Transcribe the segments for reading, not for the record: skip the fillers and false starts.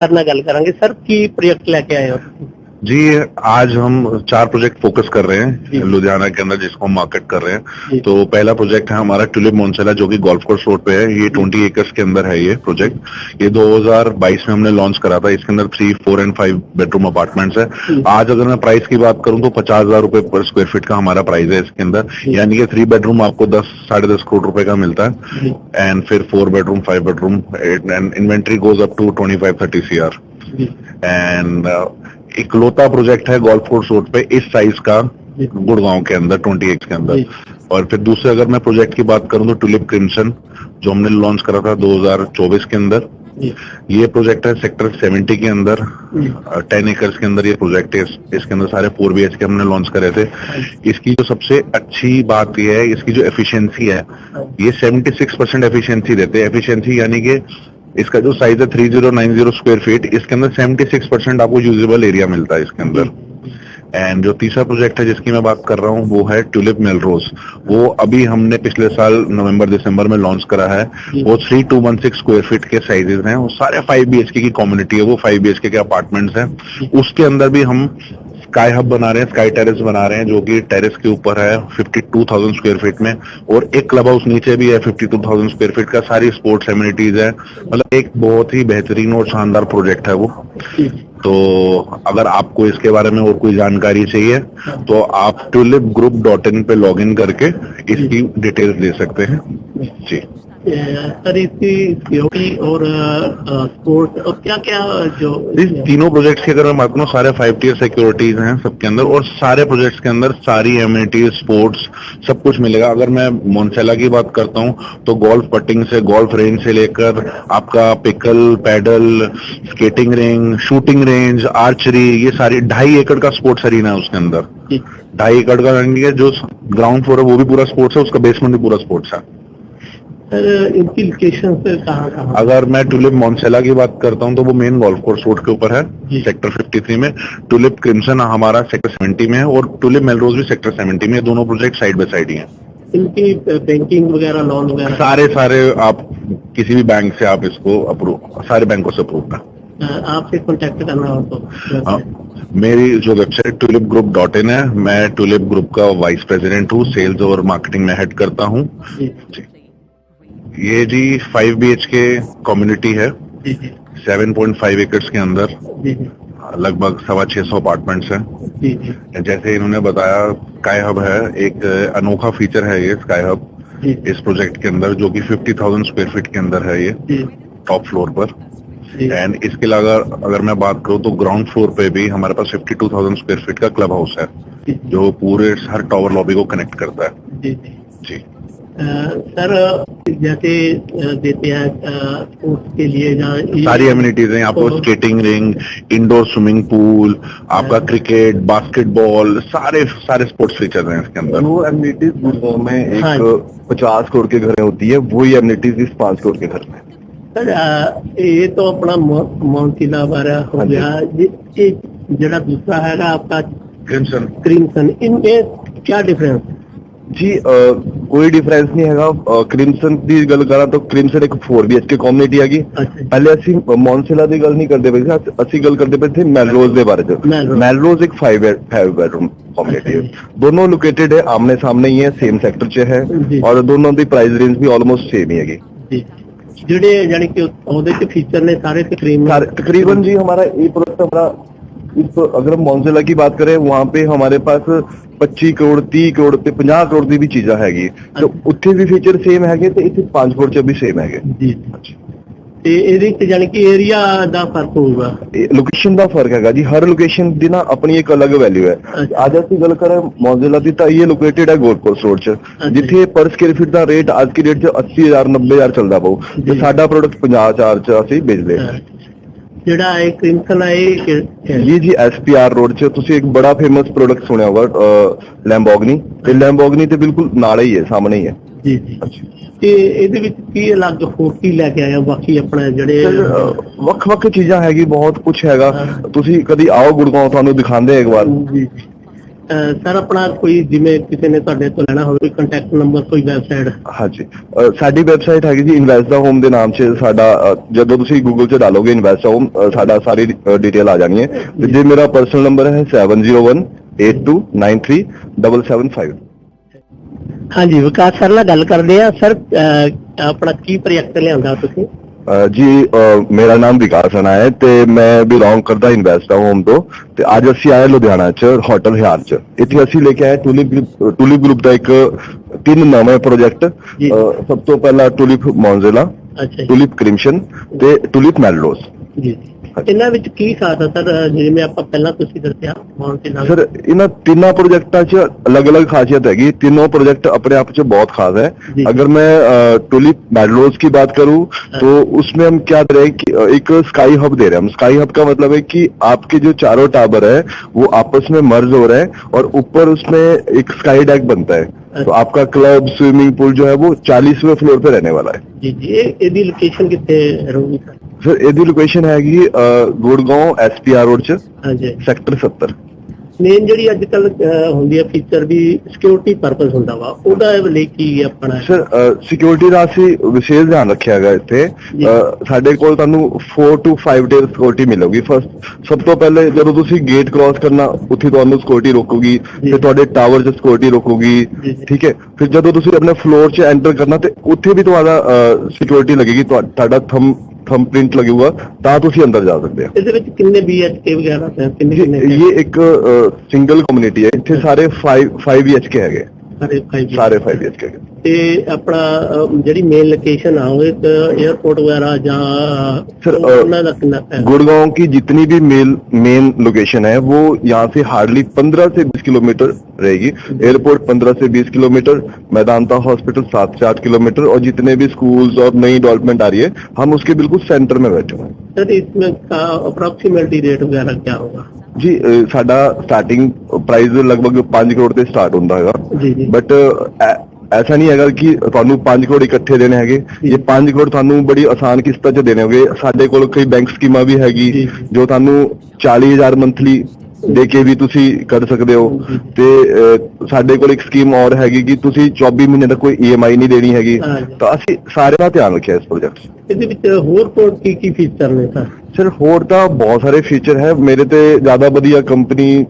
Sir नाल गल करांगे। सर की प्रोजेक्ट लेके आए हो? जी, आज हम 4 प्रोजेक्ट फोकस कर रहे हैं लुधियाना के अंदर, जिसको हम मार्केट कर रहे हैं। तो पहला प्रोजेक्ट है हमारा ट्यूलिप मोन्सेला, जो कि गोल्फ कोर्स रोड पे है। ये 20 एकर्स के अंदर है ये प्रोजेक्ट। ये 2022 में हमने लॉन्च करा था। इसके अंदर 3, 4 एंड 5 बेडरूम अपार्टमेंट्स है। आज अगर मैं प्राइस की बात करूं तो 50,000 रुपए पर स्क्वायर फीट का हमारा प्राइस है इसके अंदर। यानी कि 3 बेडरूम आपको 10-10.5 करोड़ रुपए का मिलता है, एंड फिर 4 bedroom, 5 bedroom, and inventory goes up to 25-30 CR। And इकलौता प्रोजेक्ट है गोल्फ कोर्स रोड पे इस साइज का गुड़गांव के अंदर 20 एकड़ के अंदर। और फिर दूसरे अगर मैं प्रोजेक्ट की बात करूं तो ट्यूलिप क्रिम्सन, जो हमने लॉन्च करा था 2024 के अंदर। ये प्रोजेक्ट है सेक्टर 70 के अंदर, 10 एकर्स के अंदर ये प्रोजेक्ट है। इसके अंदर सारे 4 BHK हमने लॉन्च करे थे। इसकी जो सबसे अच्छी बात ये है, इसकी जो एफिशिएंसी है, ये 76% एफिशिएंसी देते हैं। एफिशिएंसी यानी कि इसका जो साइज है 3090 स्क्वायर फीट, इसके अंदर 76% आपको यूजेबल एरिया मिलता है इसके अंदर। एंड जो तीसरा प्रोजेक्ट है जिसकी मैं बात कर रहा हूँ वो है ट्यूलिप मेलरोज। वो अभी हमने पिछले साल नवंबर-दिसंबर में लॉन्च करा है। वो 3216 स्क्वायर फीट के साइजेस हैं। वो सारे 5 BHK की कम्युनिटी है, वो 5 BHK के अपार्टमेंट्स हैं। उसके अंदर भी हम स्काई हब बना रहे हैं, स्काई टेरेस बना रहे हैं, जो कि टेरेस के ऊपर है 52,000 स्क्वायर फीट में। और एक क्लब हाउस नीचे भी है 52,000 स्क्वायर फीट का। सारी स्पोर्ट्स एमिनिटीज है। मतलब एक बहुत ही बेहतरीन और शानदार प्रोजेक्ट है वो। तो अगर आपको इसके बारे में और कोई जानकारी चाहिए तो आप tulipgroup.in पे लॉगिन करके इसकी डिटेल्स दे सकते हैं। जी सर, इसकी सिक्योरिटी और स्पोर्ट्स और क्या क्या जो इस तीनों प्रोजेक्ट्स की अगर मैं बात करूँ, सारे 5 tier सिक्योरिटीज हैं सबके अंदर, और सारे प्रोजेक्ट्स के अंदर सारी एमिनिटीज, स्पोर्ट्स सब कुछ मिलेगा। अगर मैं मोन्सेला की बात करता हूँ तो गोल्फ पटिंग से, गोल्फ रेंज से लेकर आपका pickle, paddle, skating ring, shooting range, archery, ये सारी 2.5 एकड़ का स्पोर्ट्स अरीना है उसके अंदर। 2.5 एकड़ का जो ग्राउंड फ्लोर है वो भी पूरा स्पोर्ट्स है, उसका बेसमेंट भी पूरा स्पोर्ट्स है। सर, इनकी लोकेशन से कहाँ? अगर मैं ट्यूलिप मोन्सेला की बात करता हूं तो वो मेन गोल्फ कोर्स रोड के ऊपर है, सेक्टर 53 में। ट्यूलिप क्रिम्सन हमारा सेक्टर 70 में है, और ट्यूलिप मेलरोज भी सेक्टर 70 में है। दोनोों प्रोजेक्ट साइड बाय साइड ही हैं। इनकी बैंकिंग वगैरह, लोन वगैरह सारे आप किसी भी बैंक से आप इसको अप्रूव, सारे बैंकों से अप्रूव है। आपसे कॉन्टेक्ट करना हो तो मेरी जो वेबसाइट tulipgroup.in है, मैं ट्यूलिप ग्रुप का वाइस प्रेसिडेंट हूँ, सेल्स और मार्केटिंग में हेड करता हूँ। ये जी 5 BHK कम्युनिटी है, 7.5 एकर्स के अंदर, लगभग 650 अपार्टमेंट्स हैं। जैसे इन्होंने बताया, स्काई हब है, एक अनोखा फीचर है ये स्काई हब इस प्रोजेक्ट के अंदर, जो कि 50,000 स्क्वायर फीट के अंदर है ये टॉप फ्लोर पर। एंड इसके अलावा अगर मैं बात करूँ तो ग्राउंड फ्लोर पे भी हमारे पास 52,000 स्क्वायर फीट का क्लब हाउस है, जो पूरे हर टावर लॉबी को कनेक्ट करता है। जी सर, जैसे देते हैं स्पोर्ट्स के लिए सारी एमिनिटीज हैं आपको, skating ring, indoor swimming pool, आपका क्रिकेट, बास्केटबॉल, सारे स्पोर्ट्स फीचर हैं इसके अंदर। वो एमिनिटीज गुड़गांव में एक 50 करोड़ के घर में होती है, वही एमिनिटीज इस 5 करोड़ के घर में। सर, ये तो अपना मोन्सेला वाला हो गया। जरा दूसरा है आपका क्रिम्सन, इनमें क्या डिफरेंस? जी कोई डिफरेंस नहीं है। क्रिम्सन की गल करा तो क्रिम्सन एक 4 BHK कम्युनिटी हैगी। पहले असी मोन्सेला की गल नहीं करते पे थे, असी गल करते पे थे मेलरोज के बारे में। मेलरोज एक 5 बेडरूम कम्युनिटी है। दोनों लोकेटेड है, आमने सामने ही है, सेम सेक्टर च है, और दोनों की प्राइस रेंज भी ऑलमोस्ट सेम ही हैगी। ਜਿਹੜੇ यानी कि ਉਹਦੇ ਚ फीचर ने सारे तकरीबन जी हमारा ये प्रोडक्ट हमारा अगर हम मोन्सेला की बात करें, वहाँ पे हमारे पास 25 करोड़ 30 करोड़ ਤੇ 50 करोड़ ਦੀ भी चीजा हैगी। तो ਉੱਥੇ भी फीचर सेम हैगे ਤੇ ਇੱਥੇ 5 करोड़ ਚ भी सेम हैगे। जी ਤੇ ਇਹਦੇ ਚ यानी कि एरिया ਦਾ फर्क होगा, लोकेशन ਦਾ फर्क हैगा जी। हर लोकेशन ਦੀ ना अपनी एक अलग वैल्यू है। आज ਅਸੀਂ ਗੱਲ ਕਰਾਂ मोन्सेला ਦੀ ਤਾਂ ਇਹ ਲੋਕੇਟਡ ਹੈ गोल्फ कोर्स रोड ਚ, ਜਿੱਥੇ पर स्क्वायर फीट ਦਾ रेट आज की डेट ਚ 80,000 90,000 ਚੱਲਦਾ ਪਊ, ਤੇ ਸਾਡਾ प्रोडक्ट 50,000 ਚ ਅਸੀਂ ਵੇਚਦੇ ਹਾਂ। ਜਿਹੜਾ ਇਹ ਕ੍ਰਿਮਸਨ ਹੈ ਜੀ SPR रोड ਚ ਤੁਸੀਂ ਇੱਕ बड़ा फेमस प्रोडक्ट सुनिया होगा, लैम्बोर्गिनी, ਤੇ लैम्बोर्गिनी ਤੇ ਬਿਲਕੁਲ ਨਾਲ ਹੀ ਹੈ, ਸਾਹਮਣੇ ਹੀ ਹੈ। ਜੀ ਤੇ ਇਹਦੇ ਵਿੱਚ ਕੀ ਅਲੱਗ ਹੋਰ ਕੀ ਲੈ ਕੇ ਆਇਆ? ਬਾਕੀ ਆਪਣੇ ਜਿਹੜੇ ਵੱਖ-ਵੱਖ ਚੀਜ਼ਾਂ ਹੈਗੀ, ਬਹੁਤ ਕੁਝ ਹੈਗਾ। ਤੁਸੀਂ ਕਦੀ ਆਓ ਗੁੜਗਾਉਂ, ਤੁਹਾਨੂੰ ਦਿਖਾਉਂਦੇ ਇੱਕ ਵਾਰ। सर अपना कोई जिमें किसी ने ਤੁਹਾਡੇ ਤੋਂ ਲੈਣਾ ਹੋਵੇ ਕੰਟੈਕਟ ਨੰਬਰ ਕੋਈ ਵੈਬਸਾਈਟ? ਹਾਂਜੀ, ਸਾਡੀ ਵੈਬਸਾਈਟ ਹੈਗੀ ਜੀ ਇਨਵੈਸਟ ਦਾ ਹੋਮ ਦੇ ਨਾਮ 'ਚ। ਸਾਡਾ ਜਦੋਂ ਤੁਸੀਂ ਗੂਗਲ 'ਚ ਡਾਲੋਗੇ ਇਨਵੈਸਟ ਦਾ ਹੋਮ, ਸਾਡਾ ਸਾਰੀ ਡਿਟੇਲ ਆ ਜਾਣੀ ਹੈ। ਤੇ ਜੇ ਮੇਰਾ ਪਰਸਨਲ ਨੰਬਰ ਹੈ 7018293775। ਹਾਂਜੀ, ਵਿਕਾਸ ਸਰ ਨਾਲ ਗੱਲ ਕਰਦੇ ਆ। ਸਰ ਆਪਣਾ ਕੀ ਪ੍ਰੋਜੈਕਟ ਲਿਆਂਦਾ ਤੁਸੀਂ? ਜੀ ਮੇਰਾ ਨਾਮ ਵਿਕਾਸ ਰਾਣਾ ਹੈ ਤੇ ਮੈਂ ਬਿਲੋਂਗ ਕਰਦਾ ਇਨਵੈਸਟ ਹੋਮ ਤੋਂ। ਤੇ ਅੱਜ ਅਸੀਂ ਆਏ ਲੁਧਿਆਣਾ 'ਚ ਹੋਟਲ ਹਿਆਰ 'ਚ। ਇੱਥੇ ਅਸੀਂ ਲੈ ਕੇ ਆਏ ਟੂਲਿਪ ਗਰੁੱਪ ਦਾ ਇੱਕ 3 ਨਵੇਂ ਪ੍ਰੋਜੈਕਟ। ਸਭ ਤੋਂ ਪਹਿਲਾਂ ਟੂਲਿਪ ਮੌਨਜ਼ੇਲਾ, ਟੂਲਿਪ ਕ੍ਰਿਮਸ਼ਨ ਤੇ ਟੂਲਿਪ ਮੈਲਰੋਜ਼। ਜੀ, ਇਹਨਾਂ ਵਿੱਚ ਕੀ ਖਾਸ ਹੈ ਸਰ? ਜਿਵੇਂ ਆਪਾਂ ਪਹਿਲਾਂ ਤੁਸੀਂ ਦੱਸਿਆ ਸਰ, ਇਹਨਾਂ ਤਿੰਨਾਂ ਪ੍ਰੋਜੈਕਟਾਂ 'ਚ ਅਲੱਗ-ਅਲੱਗ ਖਾਸੀਅਤ हैगी। तीनों प्रोजेक्ट अपने आप में बहुत खास है। अगर मैं टूलिप मैडलोज की बात करूं तो उसमें हम क्या दे रहे हैं कि एक स्काई हब दे रहे हैं। हम स्काई हब का मतलब है कि आपके जो चारों टावर है वो आपस में मर्ज हो रहे हैं और ऊपर उसमें एक स्काई डेक बनता है। तो आपका क्लब स्विमिंग पूल जो है वो 40वें फ्लोर पे रहने वाला है। जी जी, ਇਹਦੀ ਲੋਕੇਸ਼ਨ ਕਿੱਥੇ ਰਹੂਗੀ ਸਰ? ਇਹਦੀ ਲੋਕੇਸ਼ਨ ਹੈਗੀ ਗੁੜਗਾਉਂ SPR ਰੋਡ 'ਚ, ਹਾਂਜੀ, ਸੈਕਟਰ 70। ਮੇਨ ਜਿਹੜੀ ਅੱਜ ਕੱਲ ਹੁੰਦੀ ਹੈ ਫੀਚਰ ਵੀ ਸਿਕਿਉਰਿਟੀ ਪਰਪਸ ਹੁੰਦਾ ਵਾ, ਉਹਦਾ ਲਈ ਕੀ ਆਪਣਾ? ਸਰ ਸਿਕਿਉਰਿਟੀ ਦਾ ਅਸੀਂ ਵਿਸ਼ੇਸ਼ ਧਿਆਨ ਰੱਖਿਆ ਹੈਗਾ ਇੱਥੇ। ਸਾਡੇ ਕੋਲ ਤੁਹਾਨੂੰ 4 to 5 ਡੇਜ਼ ਸਿਕਿਉਰਿਟੀ ਮਿਲੇਗੀ। ਫਸਟ ਸਭ ਤੋਂ ਪਹਿਲੇ ਜਦੋਂ ਤੁਸੀਂ ਗੇਟ ਕ੍ਰਾਸ ਕਰਨਾ ਉੱਥੇ ਤੁਹਾਨੂੰ ਸਿਕਿਉਰਿਟੀ ਰੋਕੂਗੀ, ਫਿਰ ਤੁਹਾਡੇ ਟਾਵਰ 'ਚ ਸਿਕਿਉਰਿਟੀ ਰੋਕੂਗੀ, ਠੀਕ ਹੈ। ਫਿਰ ਜਦੋਂ ਤੁਸੀਂ ਆਪਣੇ ਫਲੋਰ 'ਚ ਐਂਟਰ ਕਰਨਾ ਤੇ ਉੱਥੇ ਵੀ ਤੁਹਾਡਾ ਸਿਕਿਉਰਿਟੀ ਲੱਗੇਗੀ, ਤੁਹਾਡਾ थंबप्रिंट लगेगा, ਤਾਂ ਤੁਸੀਂ ਅੰਦਰ ਜਾ ਸਕਦੇ ਹੋ। ਇਹਦੇ ਵਿੱਚ ਕਿੰਨੇ BHK ਵਗੈਰਾ ਹੈ? ਕਿੰਨੇ? ਇਹ ਇੱਕ ਸਿੰਗਲ ਕਮਿਊਨਿਟੀ ਹੈ। ਇੱਥੇ ਸਾਰੇ 5 BHK ਹੈਗੇ। ਸਾਰੇ 5 BHK ਹੈਗੇ। ਤੇ ਆਪਣਾ ਜਿਹੜੀ ਮੇਨ ਲੋकेशन ਆ ਉਹ एयरपोर्ट वगैरह ਜਾਂ सर गुड़गांव की जितनी भी मेन लोकेशन है वो यहाँ से हार्डली 15 से 20 किलोमीटर रहेगी। एयरपोर्ट 15 से 20 किलोमीटर, मैदानता हॉस्पिटल 7 से 8 किलोमीटर, और जितने भी स्कूल्स और नई डेवलपमेंट आ रही है हम उसके बिल्कुल सेंटर में बैठे हुए हैं। सर इसमें अप्रोक्सीमेटली रेट वगैरह क्या होगा? जी साडा स्टार्टिंग प्राइस लगभग 5 करोड़ से स्टार्ट होता है। बट ऐसा नहीं है कि ਤੁਹਾਨੂੰ 5 ਕਰੋੜ ਇਕੱਠੇ ਦੇਣੇ ਹੈਗੇ। ਇਹ 5 ਕਰੋੜ ਤੁਹਾਨੂੰ ਬੜੀ ਆਸਾਨ ਕਿਸ਼ਤਾਂ 'ਚ ਦੇਣੇ ਹੋਗੇ। ਸਾਡੇ ਕੋਲ ਕਈ ਬੈਂਕ ਸਕੀਮਾਂ ਵੀ ਹੈਗੀ ਜੋ ਤੁਹਾਨੂੰ 40,000 ਮੰਥਲੀ ਦੇ ਕੇ ਵੀ ਤੁਸੀਂ ਕਰ ਸਕਦੇ ਹੋ। ਤੇ ਸਾਡੇ ਕੋਲ ਇੱਕ ਸਕੀਮ ਹੋਰ ਹੈਗੀ ਕਿ ਤੁਸੀਂ 24 ਮਹੀਨੇ ਤੱਕ ਕੋਈ EMI ਨਹੀਂ ਦੇਣੀ ਹੈਗੀ। ਤਾਂ ਅਸੀਂ ਸਾਰੇ ਦਾ ਧਿਆਨ ਰੱਖਿਆ ਇਸ ਪ੍ਰੋਜੈਕਟ 'ਚ। ਇਹਦੇ ਵਿੱਚ ਹੋਰ ਕੀ ਫੀਚਰ ਨੇ ਸਰ? ਸਰ ਹੋਰ ਤਾਂ ਬਹੁਤ ਸਾਰੇ ਫੀਚਰ ਹੈ। ਮੇਰੇ ਤੇ ਜ਼ਿਆਦਾ ਵਧੀਆ ਕੰਪਨੀ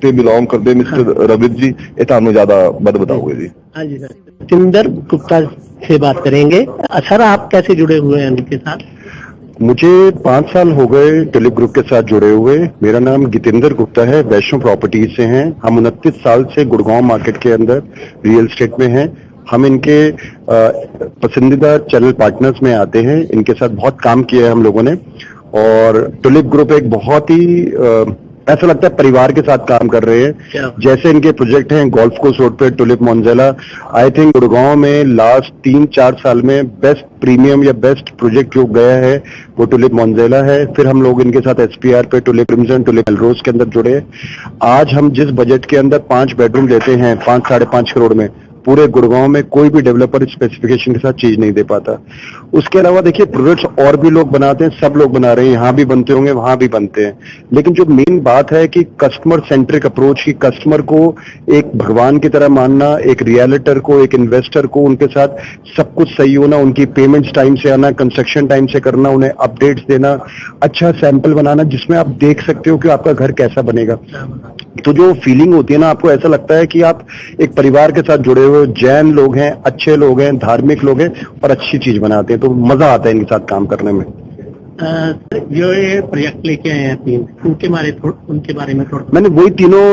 से बिलोंग करते मिस्टर रवित जी, ये ਤੁਹਾਨੂੰ ज्यादा बताओगे जी। हाँ जी सर, जितेंद्र गुप्ता से बात करेंगे। सर आप कैसे जुड़े हुए हैं इनके साथ? मुझे 5 साल हो गए टूलिप ग्रुप के साथ जुड़े हुए। मेरा नाम जितेंद्र गुप्ता है, वैष्णो प्रॉपर्टीज से हैं। हम 29 साल से गुड़गांव मार्केट के अंदर रियल एस्टेट में हैं। हम इनके पसंदीदा चैनल पार्टनर्स में आते हैं। इनके साथ बहुत काम किया है हम लोगों ने, और टूलिप ग्रुप एक बहुत ही ऐसा लगता है परिवार के साथ काम कर रहे हैं। जैसे इनके प्रोजेक्ट हैं गोल्फ कोर्स रोड पे टूलिप मॉन्जेला, आई थिंक गुड़गांव में लास्ट 3-4 साल में बेस्ट प्रीमियम या बेस्ट प्रोजेक्ट जो गया है वो टूलिप मॉन्जेला है। फिर हम लोग इनके साथ SPR पे टूलिप क्रिमसन, टूलिप मैलरोज के अंदर जुड़े। आज हम जिस बजट के अंदर 5 बेडरूम लेते हैं 5-5.5 करोड़ में, पूरे गुड़गांव में कोई भी डेवलपर स्पेसिफिकेशन के साथ चीज नहीं दे पाता। उसके अलावा देखिए प्रोजेक्ट्स और भी लोग बनाते हैं, सब लोग बना रहे हैं, यहाँ भी बनते होंगे वहां भी बनते हैं, लेकिन जो मेन बात है कि कस्टमर सेंट्रिक अप्रोच की, कस्टमर को एक भगवान की तरह मानना, एक रियलिटर को, एक इन्वेस्टर को उनके साथ सब कुछ सही होना, उनकी पेमेंट्स टाइम से आना, कंस्ट्रक्शन टाइम से करना, उन्हें अपडेट्स देना, अच्छा सैंपल बनाना जिसमें आप देख सकते हो कि आपका घर कैसा बनेगा। तो जो फीलिंग होती है ना, आपको ऐसा लगता है कि आप एक परिवार के साथ जुड़े हुए, जैन लोग हैं, अच्छे लोग हैं, धार्मिक लोग हैं और अच्छी चीज बनाते हैं, तो मजा आता है इनके साथ काम करने में। जो ये प्रोजेक्ट लेके आए हैं 3, उनके बारे में थोड़ा मैंने वही तीनों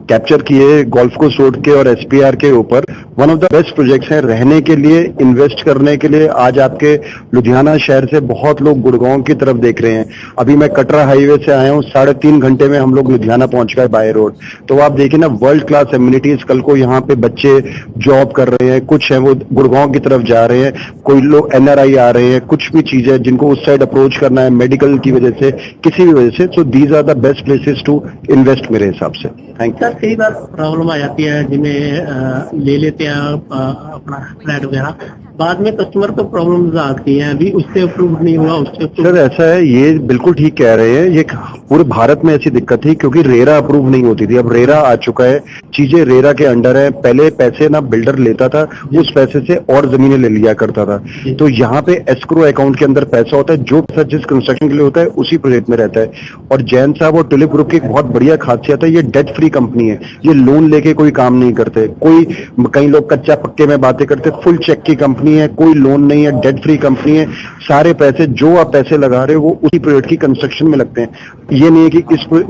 कैप्चर किए गोल्फ कोर्स रोड के और SPR के ऊपर। One of the best projects हैं रहने के लिए, इन्वेस्ट करने के लिए। आज आपके लुधियाना शहर से बहुत लोग गुड़गांव की तरफ देख रहे हैं। अभी मैं कटरा हाईवे से आया हूँ, 3.5 घंटे में हम लोग लुधियाना पहुंच गए बाय रोड। तो आप देखिए ना, वर्ल्ड क्लास एम्यूनिटीज। कल को यहाँ पे बच्चे जॉब कर रहे हैं, कुछ है वो गुड़गांव की तरफ जा रहे हैं, कोई लोग NRI आ रहे हैं, कुछ भी चीज है जिनको उस साइड अप्रोच करना है मेडिकल की वजह से, किसी भी वजह से। So these are the best places to invest मेरे हिसाब से। Thank you. कई बार प्रॉब्लम आ जाती है जिन्हें ले लेते लेते हैं अपना फ्लैट वगैरह, बाद में कस्टमर को प्रॉब्लम्स आती हैं, अभी उससे अप्रूव नहीं हुआ, उससे सर ऐसा है, ये बिल्कुल ठीक कह रहे हैं, ये पूरे भारत में ऐसी दिक्कत थी क्योंकि रेरा अप्रूव नहीं होती थी। अब रेरा आ चुका है, चीजें रेरा के अंडर है। पहले पैसे ना बिल्डर लेता था, उस पैसे से और जमीनें ले लिया करता था। तो यहाँ पे एस्क्रो अकाउंट के अंदर पैसा होता है, जो पैसा जिस कंस्ट्रक्शन के लिए होता है उसी प्रोजेक्ट में रहता है। और जैन साहब और ट्यूलिप ग्रुप की एक बहुत बढ़िया खासियत है, ये डेट फ्री कंपनी है, ये लोन लेके कोई काम नहीं करते। कई लोग कच्चा पक्के में बातें करते, फुल चेक की कंपनी है, कोई लोन नहीं है, डेट फ्री कंपनी है। सारे पैसे जो आप पैसे लगा रहे हो वो उसी प्रोजेक्ट की कंस्ट्रक्शन में लगते हैं। ये नहीं है कि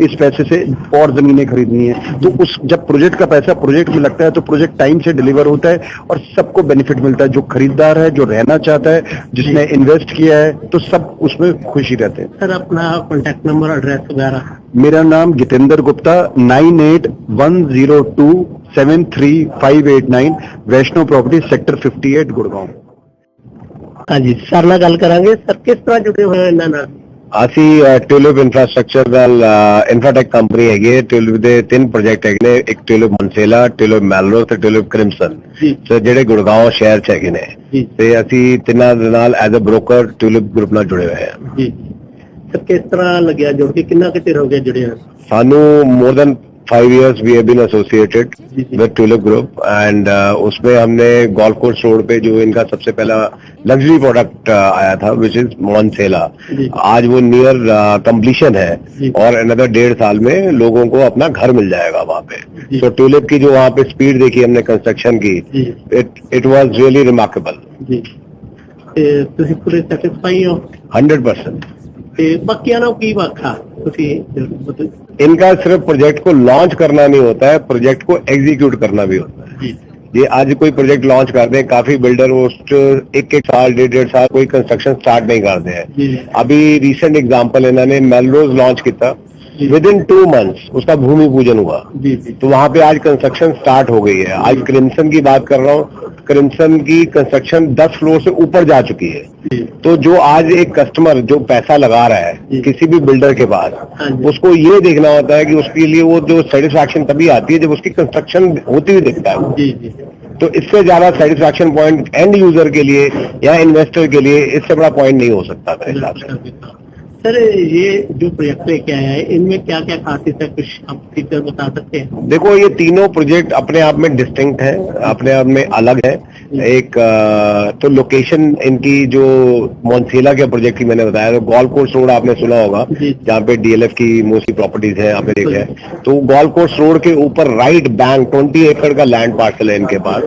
इस पैसे से और जमीनें खरीदनी है। तो जब प्रोजेक्ट का पैसा प्रोजेक्ट में लगता है तो प्रोजेक्ट टाइम से डिलीवर होता है और सबको बेनिफिट मिलता है। जो खरीदार है, जो रहना चाहता है, जिसने इन्वेस्ट किया है, तो सब उसमें खुशी रहते हैं। सर अपना कॉन्टैक्ट नंबर, एड्रेस वगैरह? मेरा नाम जितेंद्र गुप्ता, 9810273589, वैष्णो प्रॉपर्टी, सेक्टर 58, गुड़गांव। हाँ जी, सर ਨਾਲ ਗੱਲ ਕਰਾਂਗੇ। ਸਰ ਕਿਸ ਤਰ੍ਹਾਂ ਜੁੜੇ ਹੋਏ ਹੋ ਇਹਨਾਂ ਨਾਲ? ਅਸੀਂ ਟਿਊਲਿਪ ਇਨਫਰਾਸਟ੍ਰਕਚਰ ਨਾਲ ਇਨਫਰਾਟੈਕ ਕੰਪਨੀ ਹੈਗੀ ਹੈ। ਟਿਊਲਿਪ ਦੇ 3 ਪ੍ਰੋਜੈਕਟ ਹੈਗੇ ਨੇ, ਇੱਕ ਟਿਊਲਿਪ ਮਨਸੇਲਾ, ਟਿਊਲਿਪ ਮੈਲਰੋਜ਼ ਤੇ ਟਿਊਲਿਪ ਕ੍ਰਿਮਸਨ, ਤੇ ਜਿਹੜੇ ਗੁੜਗਾਉਂ ਸ਼ਹਿਰ ਚ ਹੈਗੇ ਨੇ। ਤੇ ਅਸੀਂ ਤਿੰਨਾਂ ਦੇ ਨਾਲ as a broker Tulip group ਨਾਲ ਜੁੜੇ ਹੋਏ ਹਾਂ। ਜੀ ਸਰ, ਕਿਸ ਤਰ੍ਹਾਂ ਲੱਗਿਆ ਜੁੜ ਕੇ, ਕਿੰਨਾ ਕੁ ਚਿਰ ਹੋ ਗਿਆ ਜੁੜੇ ਹੋ? ਸਾਨੂੰ more than 5 years we have been associated with Tulip Group, and उसमें हमने गोल्फ कोर्स रोड पे जो इनका सबसे पहला लग्जरी प्रोडक्ट आया था विच इज मॉन्सेला, आज वो नियर कंप्लीशन है और अनदर 1.5 साल में लोगों को अपना घर मिल जाएगा वहाँ पे। तो ट्यूलिप की जो वहाँ पे स्पीड देखी हमने कंस्ट्रक्शन की, इट वाज रियली रिमार्केबल। ਤੁਸੀਂ ਪੂਰੇ ਸੈਟੀਸਫਾਈ ਹੋ? 100%। बाकियां ना की वाखा इनका सिर्फ प्रोजेक्ट को लॉन्च करना नहीं होता है, प्रोजेक्ट को एग्जीक्यूट करना भी होता है। ये आज कोई प्रोजेक्ट लॉन्च करते हैं, काफी बिल्डर एक साल 1.5 साल कोई कंस्ट्रक्शन स्टार्ट नहीं करते हैं। अभी रिसेंट एग्जांपल इन्होंने मेलरोज लॉन्च किया, विद इन 2 months उसका भूमि पूजन हुआ, तो वहां पे आज कंस्ट्रक्शन स्टार्ट हो गई है। आज क्रिम्सन की बात कर रहा हूँ, क्रिम्सन की कंस्ट्रक्शन 10 फ्लोर से ऊपर जा चुकी है। तो जो आज एक कस्टमर जो पैसा लगा रहा है किसी भी बिल्डर के पास, उसको ये देखना होता है कि उसके लिए वो जो सेटिस्फैक्शन तभी आती है जब उसकी कंस्ट्रक्शन होती हुई दिखता है। तो इससे ज्यादा सेटिस्फैक्शन पॉइंट एंड यूजर के लिए या इन्वेस्टर के लिए इससे बड़ा पॉइंट नहीं हो सकता मेरे हिसाब से। सर ये जो प्रोजेक्ट क्या है, इनमें क्या क्या खासियत है, कुछ आप फीचर बता सकते हैं? देखो, ये तीनों प्रोजेक्ट अपने आप में डिस्टिंक्ट है, अपने आप में अलग है। एक तो लोकेशन इनकी जो मॉन्सेला के प्रोजेक्ट की मैंने बताया, तो गोल्फ कोर्स रोड आपने सुना होगा, जहाँ पे DLF की मोस्टली प्रॉपर्टीज है, आपने देखा है। तो गोल्फ कोर्स रोड के ऊपर राइट बैंक 20 एकड़ का लैंड पार्सल है इनके पास,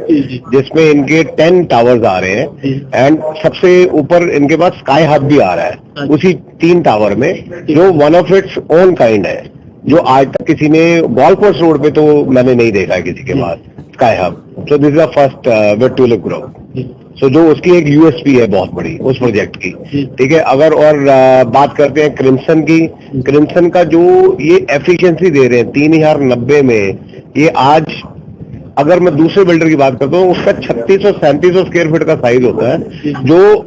जिसमें इनके 10 टावर्स आ रहे हैं, एंड सबसे ऊपर इनके पास स्काई हब भी आ रहा है उसी 3 टावर में, जो one of its own kind है, जो आज तक किसी ने गोल्फ कोर्स रोड पे तो मैंने नहीं देखा है किसी के पास Sky Hub. So this is the first with Tulip group. सो जो उसकी एक USP है बहुत बड़ी उस प्रोजेक्ट की, ठीक है। अगर और बात करते हैं क्रिम्सन की, क्रिम्सन का जो ये एफिशिएंसी दे रहे हैं 3090 में, ये आज अगर मैं दूसरे बिल्डर की बात करता हूँ, उसका 3600-3700 स्क्वायर फीट का साइज होता है, जो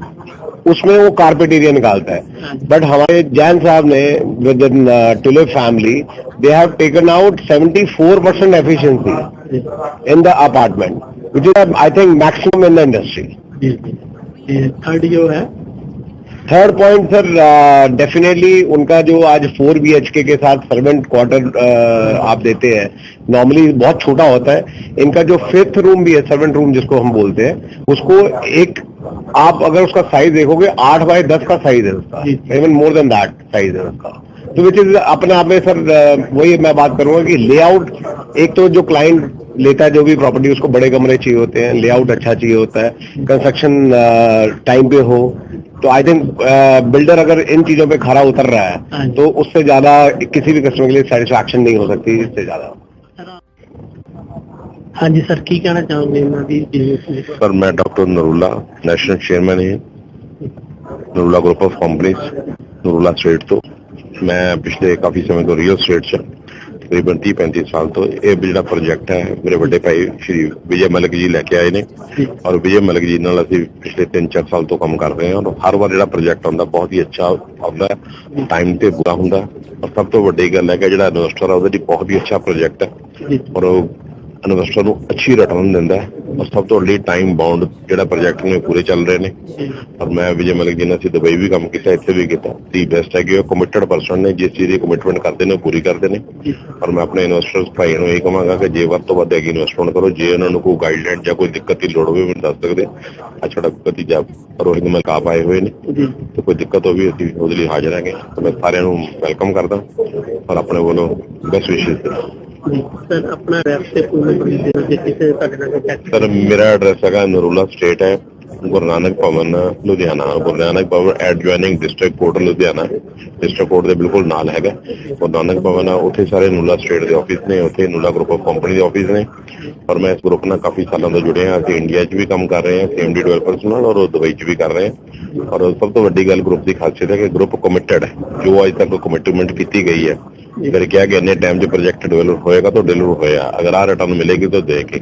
उसमें वो कारपेट एरिया निकालता है। बट हमारे जैन साहब ने with in tulip family, they have taken out 74% efficiency in the apartment, which is I think maximum in the industry. Third जो है, थर्ड पॉइंट सर, डेफिनेटली उनका जो आज 4 BHK के साथ सर्वेंट क्वार्टर आप देते हैं, नॉर्मली बहुत छोटा होता है। इनका जो 5th रूम भी है, सर्वेंट रूम जिसको हम बोलते हैं, उसको एक आप अगर उसका साइज देखोगे 8 बाय 10 का साइज है उसका, even more than that size है उसका। तो विच इज अपने आप में सर, वही मैं बात करूंगा कि लेआउट, एक तो जो क्लाइंट लेता है जो भी प्रॉपर्टी, उसको बड़े कमरे चाहिए होते हैं, लेआउट अच्छा चाहिए होता है, कंस्ट्रक्शन टाइम पे हो। तो आई थिंक बिल्डर अगर इन चीजों पे खरा उतर रहा है तो उससे ज्यादा किसी भी कस्टमर के लिए सेटिस्फैक्शन नहीं हो सकती इससे ज्यादा। हाँ जी सर, की कहना चाहोगे? सर मैं डॉक्टर नरूला, नेशनल चेयरमैन है Narula group of companies, Narula state. तो मैं पिछले काफी समय तो रियल स्टेट से तकरीबन 30-35 साल तो ये ਜਿਹੜਾ प्रोजेक्ट है मेरे बड़े भाई श्री विजय मलिक जी लेके आए ने, और विजय मलिक जी नाल ਅਸੀਂ पिछले 3-4 साल तो काम कर रहे हैं, और हर बार ਜਿਹੜਾ प्रोजेक्ट आਉਂਦਾ बहुत ही अच्छा आਉਂਦਾ, टाइम ਤੇ पूरा ਹੁੰਦਾ, और सब तो ਵੱਡੀ ਗੱਲ ਹੈ ਕਿ ਜਿਹੜਾ ਇਨਵੈਸਟਰ ਆ ਉਹਦੇ ਲਈ बहुत ही अच्छा प्रोजेक्ट है, और इन्वेस्टर ਨੂੰ अच्छी रिटर्न ਦਿੰਦਾ है। ਔਰ ਸਭ ਤੋਂ ਵੱਡੀ ਟਾਈਮ ਬਾਉਂਡ ਜਿਹੜਾ ਪ੍ਰੋਜੈਕਟ ਨੇ ਪੂਰੇ ਚੱਲ ਰਹੇ ਨੇ। ਔਰ ਮੈਂ ਵਿਜੇ ਮਲਿਕ ਜੀ ਨਾਲ ਅਸੀਂ ਦੁਬਈ ਵੀ ਕੰਮ ਕੀਤਾ, ਇੱਥੇ ਵੀ ਕੀਤਾ। ਦੀ ਬੈਸਟ ਹੈਗੇ ਉਹ ਕਮਿਟਡ ਪਰਸਨ ਨੇ, ਜਿਸ ਚੀਜ਼ ਦੀ ਕਮਿਟਮੈਂਟ ਕਰਦੇ ਨੇ ਉਹ ਪੂਰੀ ਕਰਦੇ ਨੇ। ਔਰ ਮੈਂ ਆਪਣੇ ਇਨਵੈਸਟਰਸ ਭਾਈਆਂ ਨੂੰ ਇਹ ਕਹਾਂਗਾ ਕਿ ਜੇ ਵੱਧ ਤੋਂ ਵੱਧ ਹੈਗੀ ਇਨਵੈਸਟਮੈਂਟ ਕਰੋ। ਜੇ ਉਹਨਾਂ ਨੂੰ ਕੋਈ ਗਾਈਡਲਾਈਨ ਜਾਂ ਕੋਈ ਦਿੱਕਤ ਦੀ ਲੋੜ ਹੋਵੇ ਮੈਨੂੰ ਦੱਸ ਸਕਦੇ। ਅੱਜ ਸਾਡਾ ਭਤੀਜਾ ਰੋਹਿਤ ਮਲਿਕ ਆਪ ਆਏ ਹੋਏ ਨੇ, ਤੇ ਕੋਈ ਦਿੱਕਤ ਹੋਵੇ ਅਸੀਂ ਉਹਦੇ ਲਈ ਹਾਜ਼ਰ ਹੈਗੇ। ਮੈਂ ਸਾਰਿਆਂ ਨੂੰ ਵੈਲਕਮ ਕਰਦਾ ਔਰ ਆਪਣੇ ਵੱਲੋਂ ਬੈਸਟ ਵਿਸ਼ੇਸ ਸਰ ਆਪਣਾ ਐਡਰੈਸ ਤੇ ਸਰ ਮੇਰਾ ਐਡਰੈਸ ਹੈਗਾ ਨਰੂਲਾ ਸਟੇਟ ਹੈ, Guru Nanak Bhavan Ludhiana. Guru Nanak Bhavan adjoining district court Ludhiana, district court ਦੇ ਬਿਲਕੁਲ ਨਾਲ ਹੈਗਾ ਗੁਰੂ ਨਾਨਕ ਭਵਨ। ਉੱਥੇ ਸਾਰੇ ਨੂਲਾ ਸਟੇਟ ਦੇ ਆਫਿਸ ਨੇ, ਉੱਥੇ ਨੂਲਾ ਗਰੁੱਪ ਆਫ ਕੰਪਨੀ ਦੇ ਆਫਿਸ ਨੇ। ਔਰ ਮੈਂ ਇਸ ਗਰੁੱਪ ਨਾਲ ਕਾਫੀ ਸਾਲਾਂ ਤੋਂ ਜੁੜਿਆ ਹਾਂ। ਅਸੀਂ ਇੰਡੀਆ 'ਚ ਵੀ ਕੰਮ ਕਰ ਰਹੇ ਹਾਂ CMD ਡਿਵੈਲਪਰਸ ਨਾਲ, ਔਰ ਦੁਬਈ 'ਚ ਵੀ ਕਰ ਰਹੇ ਹਾਂ। ਔਰ ਸਭ ਤੋਂ ਵੱਡੀ ਗੱਲ ਗਰੁੱਪ ਦੀ ਖਾਸੀਅਤ ਹੈ ਕਿ ਗਰੁੱਪ ਕਮਿਟਡ ਹੈ। ਜੋ ਅੱਜ ਤੱਕ ਕਮਿਟਮੈਂਟ ਕੀਤੀ ਗਈ ਹੈ, ਫਿਰ ਕਿਹਾ ਕਿ ਇੰਨੇ ਟਾਈਮ 'ਚ ਪ੍ਰੋਜੈਕਟ ਡਿਵੈਲਪ ਹੋਏਗਾ ਤਾਂ ਡਿਲੀਵਰ ਹੋਇਆ। ਅਗਰ ਆਹ ਰਿਟਰਨ ਮਿਲੇਗੀ ਤਾਂ ਦੇ ਕੇ।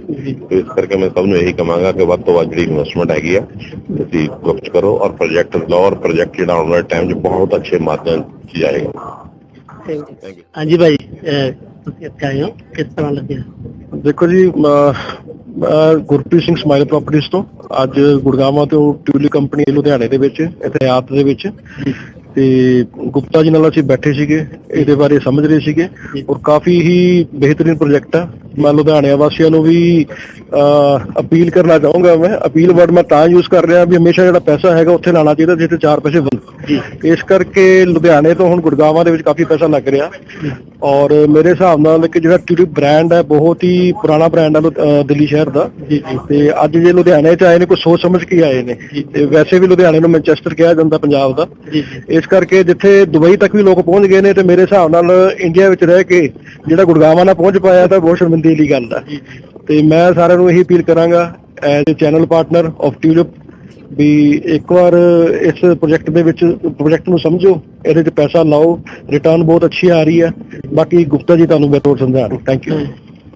ਇਸ ਕਰਕੇ ਮੈਂ ਸਭ ਨੂੰ ਇਹੀ ਕਹਾਂਗਾ ਕਿ ਵੱਧ ਤੋਂ ਵੱਧ ਜਿਹੜੀ ਇਨਵੈਸਟਮੈਂਟ ਹੈਗੀ ਆ ਤੁਸੀਂ ਗਰੁੱਪ ਕਰੋ ਔਰ ਪ੍ਰੋਜੈਕਟ ਲਓ, ਔਰ ਪ੍ਰੋਜੈਕਟ ਜਿਹੜਾ ਆਉਣ ਵਾਲੇ ਟਾਈਮ 'ਚ ਬਹੁਤ ਅੱਛੇ ਮਾਧਿਅਮ 'ਚ ਜਾਏਗਾ। ਹਾਂਜੀ ਭਾਈ, ਤੁਸੀਂ ਇੱਥੇ ਆਏ ਹੋ, ਕਿਸ ਤਰ੍ਹਾਂ ਲੱਗਿਆ? ਦੇਖੋ ਜੀ, ਗੁਰਪ੍ਰੀਤ ਸਿੰਘ ਸਮਾਈਲ ਪ੍ਰਾਪਰਟੀਜ਼ ਤੋਂ ਅੱਜ ਗੁੜਗਾਵਾਂ ਤੋਂ ਟਿਊਲਿਪ ਕੰਪਨੀ ਲੁਧਿਆਣੇ ਦੇ ਵਿੱਚ ਇੱਥੇ ਆਪ ਦੇ ਵਿੱਚ, ਤੇ ਗੁਪਤਾ ਜੀ ਨਾਲ ਅਸੀਂ ਬੈਠੇ ਸੀਗੇ, ਇਹਦੇ ਬਾਰੇ ਸਮਝ ਰਹੇ ਸੀਗੇ। ਔਰ ਕਾਫੀ ਹੀ ਬਿਹਤਰੀਨ ਪ੍ਰੋਜੈਕਟ ਆ। ਮੈਂ ਲੁਧਿਆਣੇ ਵਾਸੀਆਂ ਨੂੰ ਵੀ ਅਪੀਲ ਕਰਨਾ ਚਾਹੂੰਗਾ। ਮੈਂ ਅਪੀਲ ਵਰਡ ਮੈਂ ਤਾਂ ਯੂਜ਼ ਕਰ ਰਿਹਾ ਵੀ ਹਮੇਸ਼ਾ ਜਿਹੜਾ ਪੈਸਾ ਹੈਗਾ ਉੱਥੇ ਲਾਣਾ ਚਾਹੀਦਾ ਜਿੱਥੇ ਚਾਰ ਪੈਸੇ ਬਣ। ਇਸ ਕਰਕੇ ਲੁਧਿਆਣੇ ਤੋਂ ਹੁਣ ਗੁੜਗਾਵਾਂ ਦੇ ਵਿੱਚ ਕਾਫੀ ਪੈਸਾ ਲੱਗ ਰਿਹਾ। ਔਰ ਮੇਰੇ ਹਿਸਾਬ ਨਾਲ ਕਿ ਜਿਹੜਾ ਟਿਊਲਿਪ ਬ੍ਰਾਂਡ ਹੈ ਬਹੁਤ ਹੀ ਪੁਰਾਣਾ ਬ੍ਰਾਂਡ ਹੈ ਦਿੱਲੀ ਸ਼ਹਿਰ ਦਾ, ਤੇ ਅੱਜ ਜੇ ਲੁਧਿਆਣੇ 'ਚ ਆਏ ਨੇ ਕੋਈ ਸੋਚ ਸਮਝ ਕੇ ਆਏ ਨੇ। ਤੇ ਵੈਸੇ ਵੀ ਲੁਧਿਆਣੇ ਨੂੰ ਮੈਨਚੈਸਟਰ ਕਿਹਾ ਜਾਂਦਾ ਪੰਜਾਬ ਦਾ। ਇਸ ਕਰਕੇ ਜਿੱਥੇ ਦੁਬਈ ਤੱਕ ਵੀ ਲੋਕ ਪਹੁੰਚ ਗਏ ਨੇ, ਤੇ ਮੇਰੇ ਹਿਸਾਬ ਨਾਲ ਇੰਡੀਆ ਵਿੱਚ ਰਹਿ ਕੇ ਜਿਹੜਾ ਗੁੜਗਾਵਾਂ ਨਾਲ ਪਹੁੰਚ ਪਾਇਆ ਤਾਂ ਬਹੁਤ ਸ਼ਰਮਿੰਦਗੀ ਦੀ ਗੱਲ ਹੈ। ਤੇ ਮੈਂ ਸਾਰਿਆਂ ਨੂੰ ਇਹੀ ਅਪੀਲ ਕਰਾਂਗਾ as a channel partner of Tulip ਵੀ ਇੱਕ ਵਾਰ ਇਸ ਪ੍ਰੋਜੈਕਟ ਨੂੰ ਸਮਝੋ, ਇਹਦੇ 'ਚ ਪੈਸਾ ਲਾਓ, ਰਿਟਰਨ ਬਹੁਤ ਅੱਛੀ ਆ ਰਹੀ ਹੈ। ਬਾਕੀ ਗੁਪਤਾ ਜੀ ਤੁਹਾਨੂੰ ਬਿਹਤਰ ਸਮਝਾ ਰਹੇ। Thank you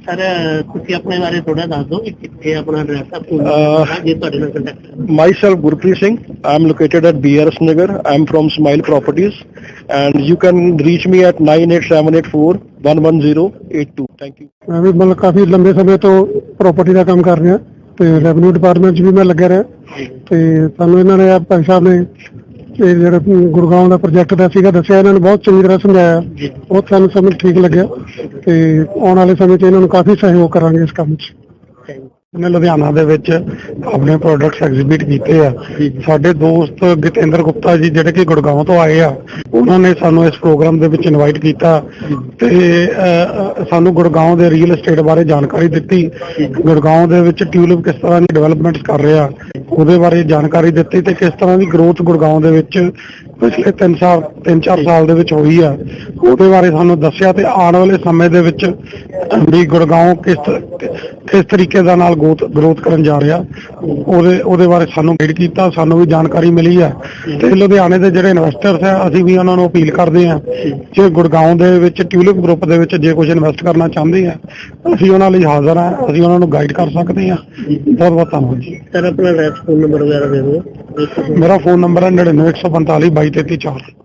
sir. ਤੁਸੀਂ ਆਪਣੇ ਬਾਰੇ ਥੋੜਾ ਦੱਸ ਦਿਓ ਕਿ ਕਿੱਥੇ ਆਪਣਾ ਐਡਰੈਸ ਹੈ, ਜੇ ਤੁਹਾਡੇ ਨਾਲ contact. Myself Gurpreet Singh. I am located at BRS Nagar. I am from Smile Properties, and you can reach me at 9878411082. Thank you. ਮੈਂ ਵੀ ਮਤਲਬ ਕਾਫੀ ਲੰਬੇ ਸਮੇਂ ਤੋਂ ਪ੍ਰਾਪਰਟੀ ਦਾ ਕੰਮ ਕਰ ਰਿਹਾ, ਤੇ ਰੈਵਨਿਊ ਡਿਪਾਰਟਮੈਂਟ 'ਚ ਵੀ ਮੈਂ ਲੱਗਿਆ ਰਿਹਾ। ਤੇ ਸਾਨੂੰ ਇਹਨਾਂ ਨੇ ਭਾਈ ਸਾਹਿਬ ਨੇ ਇਹ ਜਿਹੜਾ ਗੁੜਗਾਉਂ ਦਾ ਪ੍ਰੋਜੈਕਟ ਦਾ ਸੀਗਾ ਦੱਸਿਆ, ਇਹਨਾਂ ਨੇ ਬਹੁਤ ਚੰਗੀ ਤਰ੍ਹਾਂ ਸਮਝਾਇਆ, ਬਹੁਤ ਸਾਨੂੰ ਸਮਝ ਠੀਕ ਲੱਗਿਆ। ਤੇ ਆਉਣ ਵਾਲੇ ਸਮੇਂ 'ਚ ਇਹਨਾਂ ਨੂੰ ਕਾਫੀ ਸਹਿਯੋਗ ਕਰਾਂਗੇ ਇਸ ਕੰਮ 'ਚ। ਮੈਂ ਲੁਧਿਆਣਾ ਦੇ ਵਿੱਚ ਆਪਣੇ ਪ੍ਰੋਡਕਟਸ ਐਗਜ਼ੀਬਿਟ ਕੀਤੇ ਆ। ਸਾਡੇ ਦੋਸਤ ਗਿਤੇਂਦਰ ਗੁਪਤਾ ਜੀ ਜਿਹੜੇ ਕਿ ਗੁੜਗਾਉਂ ਤੋਂ ਆਏ ਆ, ਉਹਨਾਂ ਨੇ ਸਾਨੂੰ ਇਸ ਪ੍ਰੋਗਰਾਮ ਦੇ ਵਿੱਚ ਇਨਵਾਈਟ ਕੀਤਾ ਤੇ ਸਾਨੂੰ ਗੁੜਗਾਉਂ ਦੇ ਰੀਅਲ ਐਸਟੇਟ ਬਾਰੇ ਜਾਣਕਾਰੀ ਦਿੱਤੀ। ਗੁੜਗਾਉਂ ਦੇ ਵਿੱਚ ਟਿਊਲਿਪ ਕਿਸ ਤਰ੍ਹਾਂ ਦੀ ਡਿਵੈਲਪਮੈਂਟਸ ਕਰ ਰਿਹਾ ਉਹਦੇ ਬਾਰੇ ਜਾਣਕਾਰੀ ਦਿੱਤੀ, ਤੇ ਕਿਸ ਤਰ੍ਹਾਂ ਦੀ ਗਰੋਥ ਗੁੜਗਾਉਂ ਦੇ ਵਿੱਚ ਪਿਛਲੇ 3-4 ਸਾਲ ਦੇ ਵਿੱਚ ਹੋਈ ਆ ਉਹਦੇ ਬਾਰੇ ਸਾਨੂੰ ਦੱਸਿਆ। ਤੇ ਆਉਣ ਵਾਲੇ ਸਮੇਂ ਦੇ ਵਿੱਚ ਵੀ ਗੁੜਗਾਉਂ ਕਿਸ ਤਰੀਕੇ ਦਾ ਨਾਲ ਗਰੋਥ ਕਰਨ ਜਾ ਰਿਹਾ ਉਹਦੇ ਬਾਰੇ ਸਾਨੂੰ ਗਾਈਡ ਕੀਤਾ, ਸਾਨੂੰ ਵੀ ਜਾਣਕਾਰੀ ਮਿਲੀ ਆ। ਤੇ ਲੁਧਿਆਣੇ ਦੇ ਜਿਹੜੇ ਇਨਵੈਸਟਰਸ ਆ, ਅਸੀਂ ਵੀ ਉਹਨਾਂ ਨੂੰ ਅਪੀਲ ਕਰਦੇ ਆ ਜੇ ਗੁੜਗਾਉਂ ਦੇ ਵਿੱਚ ਟਿਊਲਿਪ ਗਰੁੱਪ ਦੇ ਵਿੱਚ ਜੇ ਕੁਝ ਇਨਵੈਸਟ ਕਰਨਾ ਚਾਹੁੰਦੇ ਆ, ਅਸੀਂ ਉਹਨਾਂ ਲਈ ਹਾਜ਼ਰ ਆ, ਅਸੀਂ ਉਹਨਾਂ ਨੂੰ ਗਾਈਡ ਕਰ ਸਕਦੇ ਆ। ਬਹੁਤ ਬਹੁਤ ਧੰਨਵਾਦ ਜੀ। ਸਰ ਆਪਣਾ ਐਡਰੈਸ, ਫੋਨ ਨੰਬਰ ਵਗੈਰਾ ਦੇ ਦਿਓ। ਮੇਰਾ ਫੋਨ ਨੰਬਰ ਹੈ 9914522334।